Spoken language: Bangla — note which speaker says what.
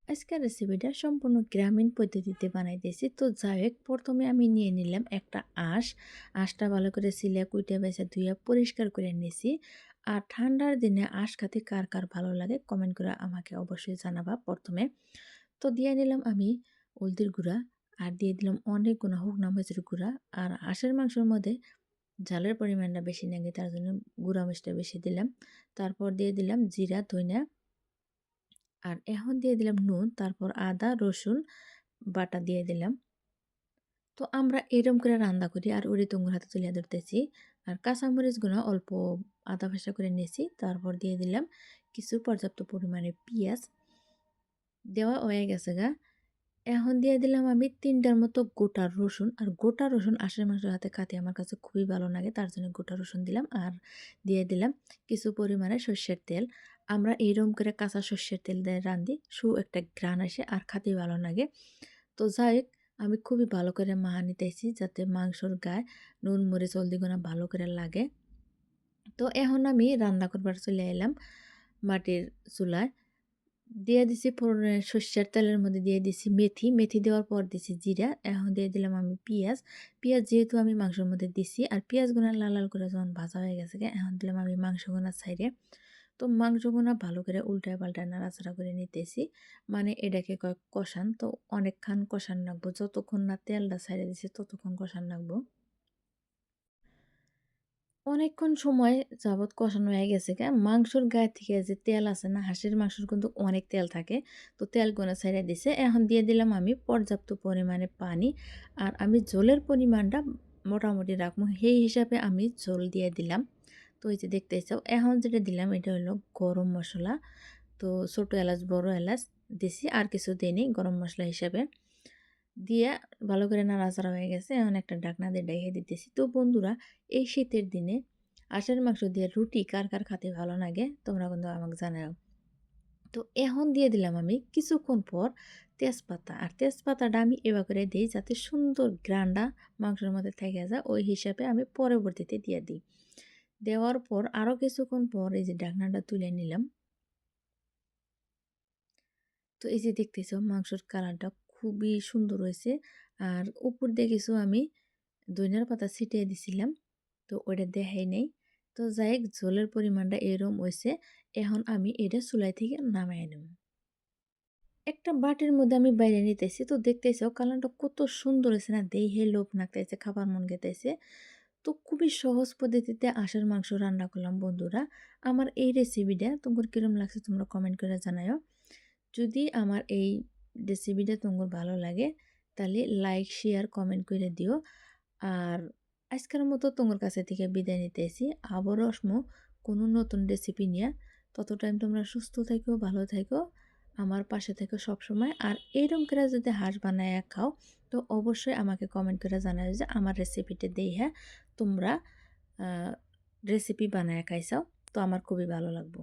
Speaker 1: আজকের রেসিপিটা সম্পূর্ণ গ্রামীণ পদ্ধতিতে বানাইতেছি। তো যাই হোক, প্রথমে আমি নিয়ে নিলাম একটা আঁশ। আঁশটা ভালো করে সিলে কুইটে বেছে ধুয়ে পরিষ্কার করে নিয়েছি। আর ঠান্ডার দিনে আঁশ খেতে কার কার ভালো লাগে কমেন্ট করে আমাকে অবশ্যই জানাবা। প্রথমে তো দিয়ে নিলাম আমি হলদির গুঁড়া, আর দিয়ে দিলাম অনেক গুণা শুকনা মরিচের গুঁড়া। আর হাঁসের মাংসের মধ্যে ঝালের পরিমাণটা বেশি লাগে, তার জন্য গুঁড়া মরিচটা বেশি দিলাম। তারপর দিয়ে দিলাম জিরা, ধনিয়া, আর এখন দিয়ে দিলাম নুন, তারপর আদা রসুন বাটা দিয়ে দিলাম। তো আমরা এরম করে রান্না করি, আর ওরে তুঙ্গুর হাতে তুলে ধরতেছি। আর কাঁচামরিচগুলো অল্প আদা ভাজা করে নিয়েছি। তারপর দিয়ে দিলাম কিছু পর্যাপ্ত পরিমাণে পেঁয়াজ দেওয়া হয়ে গেছে গা। এখন দিয়ে দিলাম আমি ৩টার মতো গোটা রসুন। আর গোটা রসুন হাঁসের মাংসের হাতে কাতে আমার কাছে খুবই ভালো লাগে, তার জন্য গোটা রসুন দিলাম। আর দিয়ে দিলাম কিছু পরিমাণে সর্ষের তেল। আমরা এইরকম করে কাঁচা সর্ষের তেল দিয়ে রাঁধি, একটা ঘ্রাণ আসে আর খাতে ভালো লাগে। তো যাই হোক, আমি খুবই ভালো করে মাখা নিতেছি যাতে মাংসর গায়ে নুন মরিচ হলদি গোনা ভালো করে লাগে। তো এখন আমি রান্না করবার চলে এলাম মাটির চুলায়। দিয়ে দিছি ফোড়নে সর্ষের তেলের মধ্যে দিয়ে দিছি মেথি। মেথি দেওয়ার পর দিছি জিরা। এখন দিয়ে দিলাম আমি পেঁয়াজ। পেঁয়াজ যেহেতু আমি মাংসের মধ্যে দিছি, আর পেঁয়াজগুনা লাল লাল করে যখন ভাজা হয়ে গেছে এখন দিলাম আমি মাংসগুনা ছাইড়ে। তো মাংসগুনা ভালো করে উল্টায় পাল্টায় নাড়াচাড়া করে নিতেছি। মানে এটাকে কয় কষান। তো অনেকক্ষণ কষান রাখবো, যতক্ষণ না তেলটা ছাইড়ে দিছি ততক্ষণ কষান রাখবো। অনেকক্ষণ সময় যাবৎ কষানো হয়ে গেছে মাংসর গায়ে থেকে যে তেল আছে না, হাঁসের মাংসের কিন্তু অনেক তেল থাকে। তো তেলগুলো ছেড়ে দিছে। এখন দিয়ে দিলাম আমি পর্যাপ্ত পরিমাণে পানি। আর আমি ঝোলের পরিমাণটা মোটামুটি রাখবো, সেই হিসাবে আমি ঝোল দিয়ে দিলাম। তো এই যে দেখতেছো, এখন যেটা দিলাম এটা হলো গরম মশলা। তো ছোটো এলাচ বড় এলাচ দিছি, আর কিছু দিইনি গরম মশলা হিসাবে দিয়ে ভালো করে নাড়াচাড়া হয়ে গেছে। এখন একটা ঢাকনা দিয়ে ঢেকে দিতেছি। তো বন্ধুরা, এই শীতের দিনে হাঁসের মাংস দিয়ে রুটি কার কার খেতে ভালো লাগে তোমরা কিন্তু আমাকে জানাও। তো এখন দিয়ে দিলাম আমি কিছুক্ষণ পর তেজপাতা। আর তেজপাতাটা আমি এবার করে দিই যাতে সুন্দর গ্রান্ডা মাংসের মধ্যে থেকে যায়, ওই হিসাবে আমি পরবর্তীতে দিয়ে দিই। দেওয়ার পর আরও কিছুক্ষণ পর এই যে ঢাকনাটা তুলে নিলাম। তো এই যে দেখতেছো মাংসের কালারটা খুবই সুন্দর হয়েছে। আর উপর দিয়ে কিছু আমি ধনিয়ার পাতা ছিটিয়ে দিছিলাম, তো ওটা দেখাই নেই। তো যাই হোক, ঝোলের পরিমাণটা এরম হয়েছে। এখন আমি এটা চুলাই থেকে নামাই নেব। একটা বাটির মধ্যে আমি বাইরে নিতেছি। তো দেখতেছি কালারটা কত সুন্দর হয়েছে না, দেহে লোভ লাগতেছে, খাবার মন খেতেছে। তো খুবই সহজ পদ্ধতিতে হাঁসের মাংস রান্না করলাম বন্ধুরা। আমার এই রেসিপিটা তোমার কিরম লাগছে তোমরা কমেন্ট করে জানাও। যদি আমার এই রেসিপিটা তোমার ভালো লাগে তাহলে লাইক শেয়ার কমেন্ট করে দিও। আর আজকের মতো তোমার কাছে থেকে বিদায় নিতেছি। আবারও আসমো কোনো নতুন রেসিপি নিয়ে। তত টাইম তোমরা সুস্থ থেকো, ভালো থেকো, আমার পাশে থেকো সবসময়। আর এইরকম করে যদি হাঁস বানায় খাও তো অবশ্যই আমাকে কমেন্ট করে জানাও যে আমার রেসিপিটা দেই, হ্যাঁ তোমরা রেসিপি বানায় খাইছাও। তো আমার খুবই ভালো লাগবে।